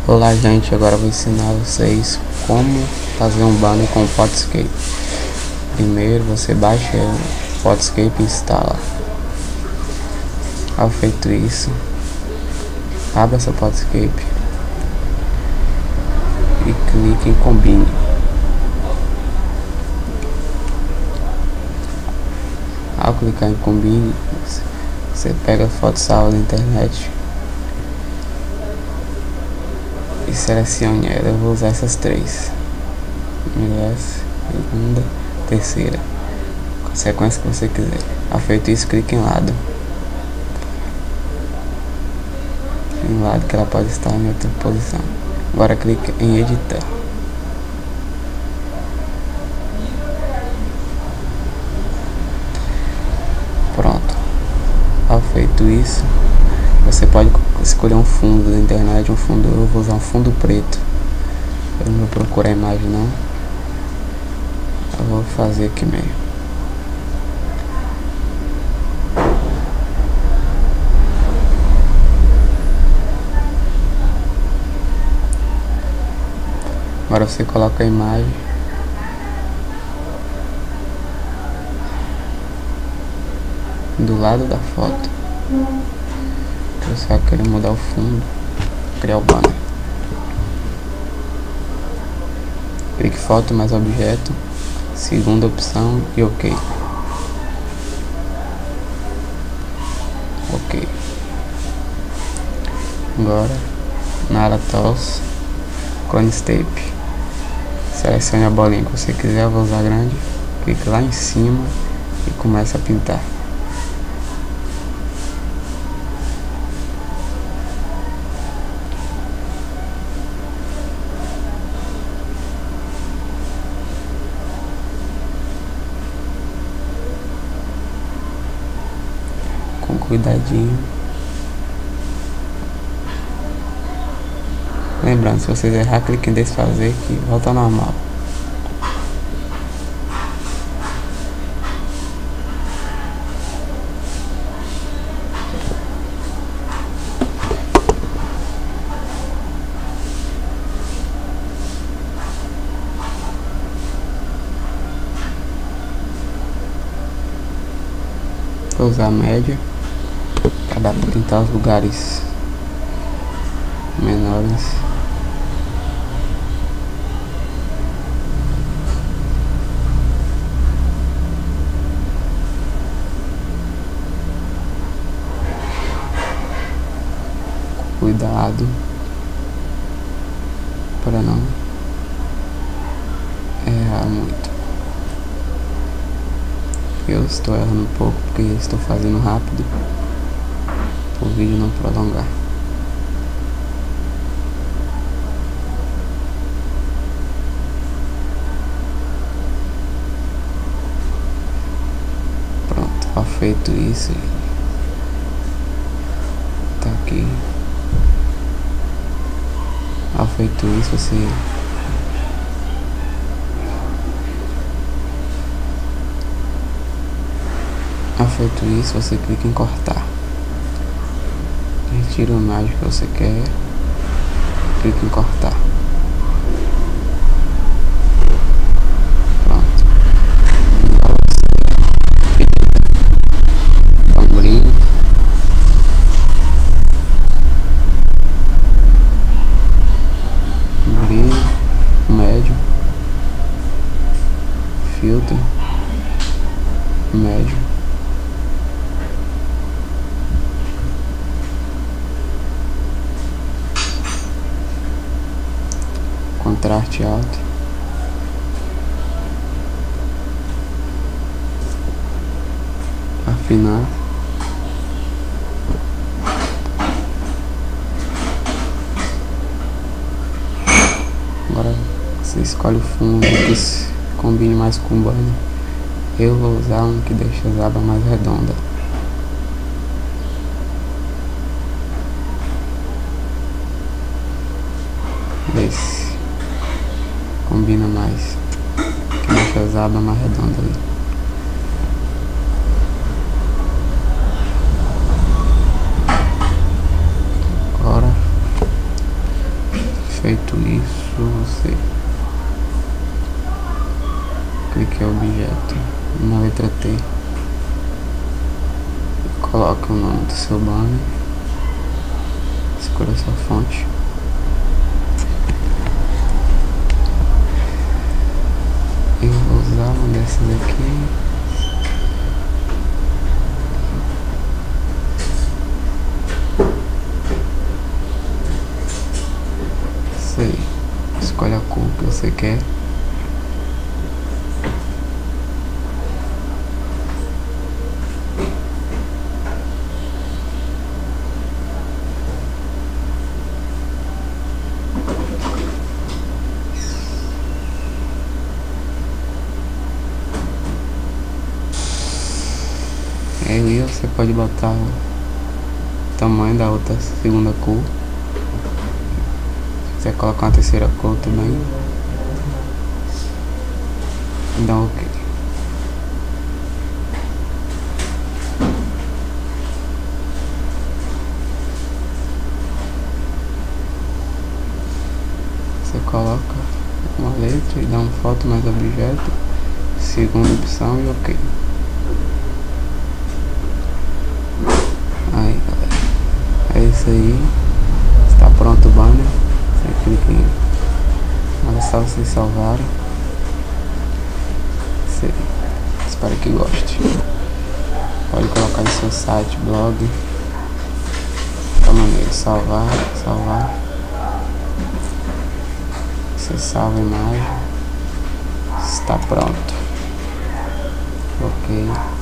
Olá gente, agora eu vou ensinar vocês como fazer um banner com o Photoscape. Primeiro você baixa o Photoscape e instala. Ao feito isso, abra essa Photoscape e clique em Combine. Ao clicar em Combine, você pega a foto salva da internet e selecione ela. Eu vou usar essas três: primeira, segunda, terceira, com a sequência que você quiser. Ao feito isso, clique em lado, que ela pode estar em outra posição. Agora clique em editar. Pronto. Ao feito isso, você pode escolher um fundo da internet, eu vou usar um fundo preto. Eu não vou procurar a imagem não, eu vou fazer aqui mesmo. Agora você coloca a imagem do lado da foto. Eu só quero mudar o fundo, criar o banner. Clique em foto mais objeto, segunda opção e OK. OK. Agora na área Tools, Clone Shape, selecione a bolinha que você quiser. Eu vou usar grande. Clique lá em cima e começa a pintar. Com cuidadinho. Lembrando, se vocês errar, clique em desfazer que volta ao normal. Vou usar a média para dar para pintar os lugares menores. Cuidado para não errar muito. Eu estou errando um pouco porque estou fazendo rápido para o vídeo não prolongar. Pronto, ó, feito isso, tá aqui. Ao feito isso, você clica em cortar. Retira a imagem que você quer, clica em cortar. Pronto. Agora você dá um brilho. Médio, filtro, médio, contraste alto, afinar, agora você escolhe o fundo que combine mais com o banner. Eu vou usar um que deixa as abas mais redondas. Esse combina mais, que deixa as abas mais redondas ali. letra T. Coloque o nome do seu banner. Escolha sua fonte. Eu vou usar uma dessas aqui. Isso aí. Escolhe a cor que você quer. Aí você pode botar o tamanho da outra segunda cor. Se quiser colocar uma terceira cor também, dá um OK. Você coloca uma letra e dá uma foto mais objeto, segunda opção e OK. Aí galera, é isso aí, está pronto o banner. Você clica em olha só, vocês salvaram. Isso aí. Espero que goste. Pode colocar no seu site, blog, da maneira salvar. Você salva a imagem, está pronto. OK.